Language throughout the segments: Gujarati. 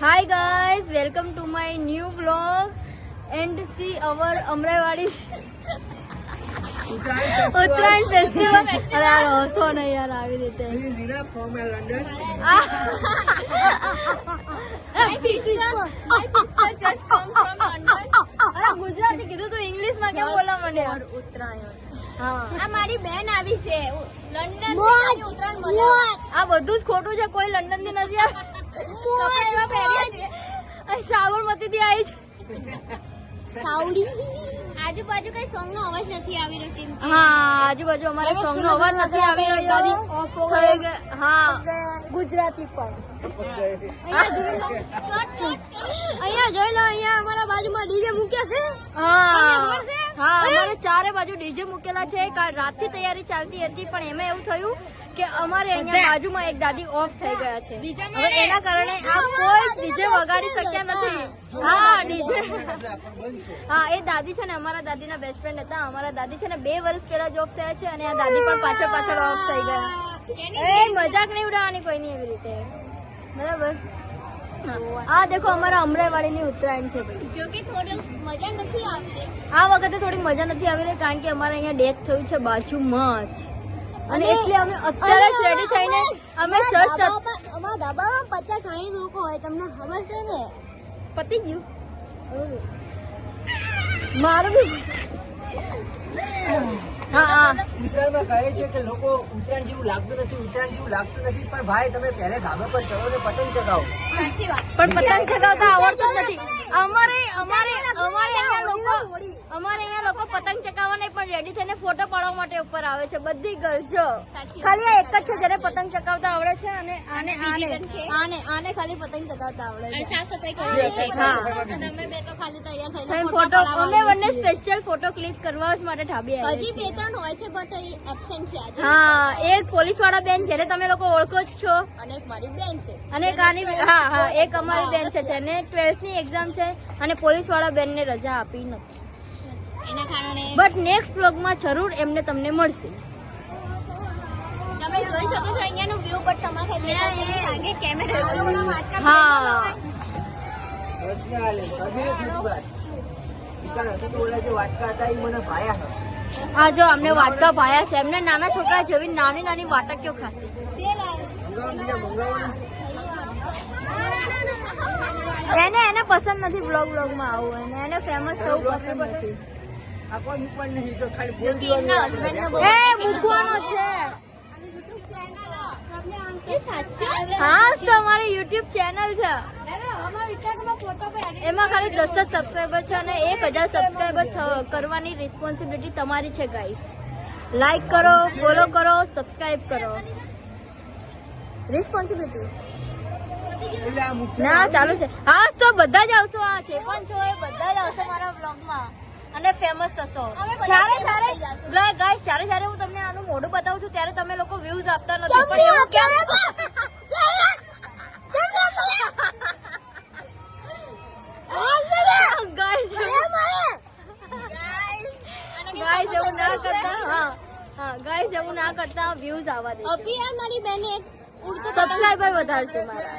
Hi guys, welcome to my new vlog and see our Amrewadi Uttarayan festival. अरे यार हंसो नहीं यार આવી રીતે. અરે ગુજરાતી કીધું તો ઇંગ્લિશ માં કેમ બોલવા માંડ્યા? ઉત્તરાયણ. હા આ મારી બેન આવી છે લંડન થી. ઉત્તરાયણ આ બધું જ ખોટું છે, કોઈ લંડન થી નથી આવ્યા. સાબરમતી થી આવી છે. સાવડી આજુબાજુ કઈ સોંગ નો અવાજ નથી આવી રહ્યો. હા આજુબાજુ અમારે સોંગ નો અવાજ નથી આવી રહ્યો. હા ગુજરાતી પણ અહીંયા જોઈ લો. અહીંયા અમારા બાજુમાં ડીજે મૂક્યા છે. હા અમારે ચારે બાજુ ડીજે મૂકેલા છે. રાતથી તૈયારી ચાલતી હતી પણ એમાં એવું થયું કે અમારે અહીંયા બાજુમાં એક દાદી ઓફ થઈ ગયા છે. હવે એના કારણે આ કોઈ ડીજે વગાડી શક્યા નથી. હા ડીજે હા એ દાદી છે ને અમારા દાદીના બેસ્ટ ફ્રેન્ડ હતા. અમારા દાદી છે ને 2 વર્ષ પહેલા જોબ થયા છે અને આ દાદી પણ પાછળ ઓફ થઈ ગયા. એ મજાક નહીં ઉડાવવાની કોઈ નહીં એવી રીતે, બરાબર. આ દેખો અમારા અમરાઈવાડી ની ઉત્તરાયણ છે ભાઈ. જો કે થોડી મજા નથી આવી રહી આ વખતે, થોડી મજા નથી આવી રહી કારણ કે અમારે અહીંયા ડેથ થયું છે બાજુમાં જ અને એટલે અમે અત્યારે જ રેડી થઈને અમે જસ્ટ અમારા ધાબામાં 50-60 લોકો હોય, તમને ખબર છે ને? પતી ગયું મારું બી. હા ઉત્તરાયણમાં કહે છે કે લોકો ઉત્તરાયણ જેવું લાગતું નથી, ઉત્તરાયણ જેવું લાગતું નથી, પણ ભાઈ તમે પહેલે ધાબા પર ચડો ને પતંગ ચગાવો. સાચી વાત. પણ પતંગ ચગાવતા આવડતું જ નથી. અમારે અહીંયા લોકો પતંગ ચગાવવા નહીં પણ રેડી થઈને ફોટો પાડવા માટે ઉપર આવે છે. બધી ગર્લ્સો ખાલી એક જ છે જેને પતંગ ચગાવતા આવડે છે અને આને ખાલી પતંગ ચગાવતા આવડે છે. સાફ સફાઈ કરીએ છીએ અમે બે તો ખાલી તૈયાર થઈને ફોટો અમે બંને સ્પેશિયલ ફોટો ક્લિક કરવા માટે ઢાબી આવ્યા. હજી 2-3 હોય છે બટ એબ્સેન્ટ છે આજે. હા એક પોલીસ વાળા બેન જેને તમે લોકો ઓળખો જ છો અને એક મારી બેન છે અને એક આની એક અમારી બેન છે જેને 12th ની એક્ઝામ છે અને પોલીસ વાળા બેન ને રજા આપી નથી એના કારણે. બટ નેક્સ્ટ બ્લોગમાં જરૂર એમને તમને મળશે. તમે જોઈ શકો છો અહીંયાનો વ્યૂ બટ તમારે આગે કેમેરા. હા હા જો અમને વાટકા ભાયા છે. એમને નાના છોકરા જેવી નાની નાની વાટકીઓ ખાશે. એને પસંદ નથી બ્લોગમાં આવું, એને ફેમસ થવું પસંદ નથી. મૂકવાનો છે. હા તમારી યુટ્યુબ ચેનલ છે એમાં ખાલી 10 જ સબસ્ક્રાઈબર છે અને 1000 સબસ્ક્રાઈબર કરવાની રિસ્પોન્સિબિલિટી તમારી છે ગાઈસ. લાઈક કરો, ફોલો કરો, સબસ્ક્રાઈબ કરો. રિસ્પોન્સિબિલિટી ના ચાલુ છે. હા તો બધા જ આવશો. આ છે પણ છો એ બધા જ આવશો મારા વ્લોગમાં અને ફેમસ થશો. જ્યારે હું તમને આનું મોઢું બતાવું છું ત્યારે તમે લોકો વ્યૂઝ આપતા નથી પણ એવું કેમ? ગાઈસ એવું ના કરતા વ્યૂઝ આવવા દે. મારી બેને સબસ્ક્રાઇબર વધારજો મારા.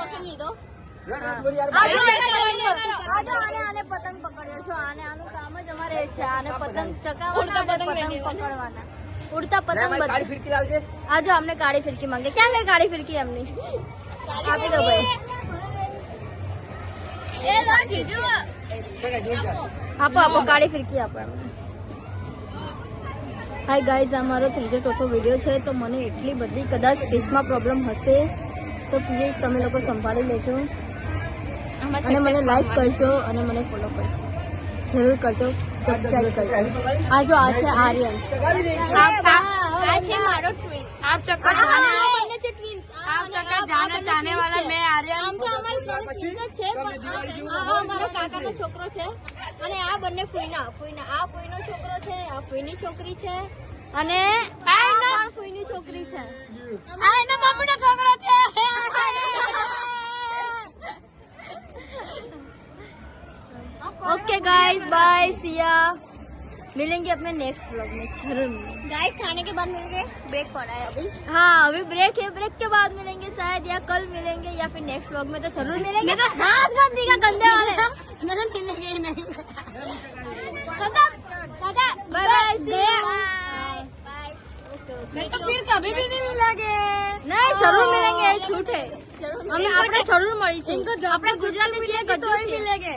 આને પતંગ પકડ્યો છો. આનું કામ જ અમારે છે. આને પતંગ ચગાવવાના, પતંગ પકડવાના. ઉડતા પતંગ. આ જો અમને કાળી ફિરકી માંગે. ક્યાં ગઈ કાળી ફિરકી એમની? આપી દો ભાઈ. આપો કાળી ફિરકી આપો એમને. હાય ગાઈઝ, આ મારો 3-4થો વિડીયો છે તો મને એટલી બધી કદાચ સ્પેસમાં પ્રોબ્લેમ હશે તો પ્લીઝ તમે લોકો સંભાળી લેજો અને મને લાઈક કરજો અને મને ફોલો કરજો. જરૂર કરજો, સબસ્ક્રાઇબ કરજો. આ જો આ છે આર્યન, આ છે મારો ટ્વિન. આપ ચક્કર જાને છે ટ્વિન્સ. આપ ચક્કર જાને વાળા મેં આર્યન. આમ તો અમારી ટ્વિન્સ છે પણ આ મારો કાકાનો છોકરો છે અને આ બંને ફુઈના. આ ફુઈનો છોકરો છે, આ ફુઈની છોકરી છે અને આ ફુઈની છોકરી છે. આ એના મમ્મીનો છોકરો છે. ઓકે ગાઈઝ, બાય, સી યા. मिलेंगे अपने नेक्स्ट ब्लॉग में, जरूर मिलेंगे। गाइस खाने के बाद मिलेंगे, ब्रेक पड़ा है अभी। हाँ अभी ब्रेक है, ब्रेक के बाद मिलेंगे शायद, या कल मिलेंगे या फिर नेक्स्ट ब्लॉग में तो जरूर मिलेंगे। हाथ मत दिखा गंदे वाले। नहीं मिलेंगे ही नहीं। बाय बाय, तो फिर कभी भी नहीं मिलेंगे। नहीं जरूर मिलेंगे, ये झूठ है। हमें આપણે જરૂર મળી છે, આપણે ગુજરાતી છીએ ગધું છીએ। मिलेंगे।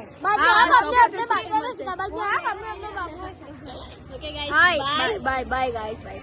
Hi bye bye guys, by.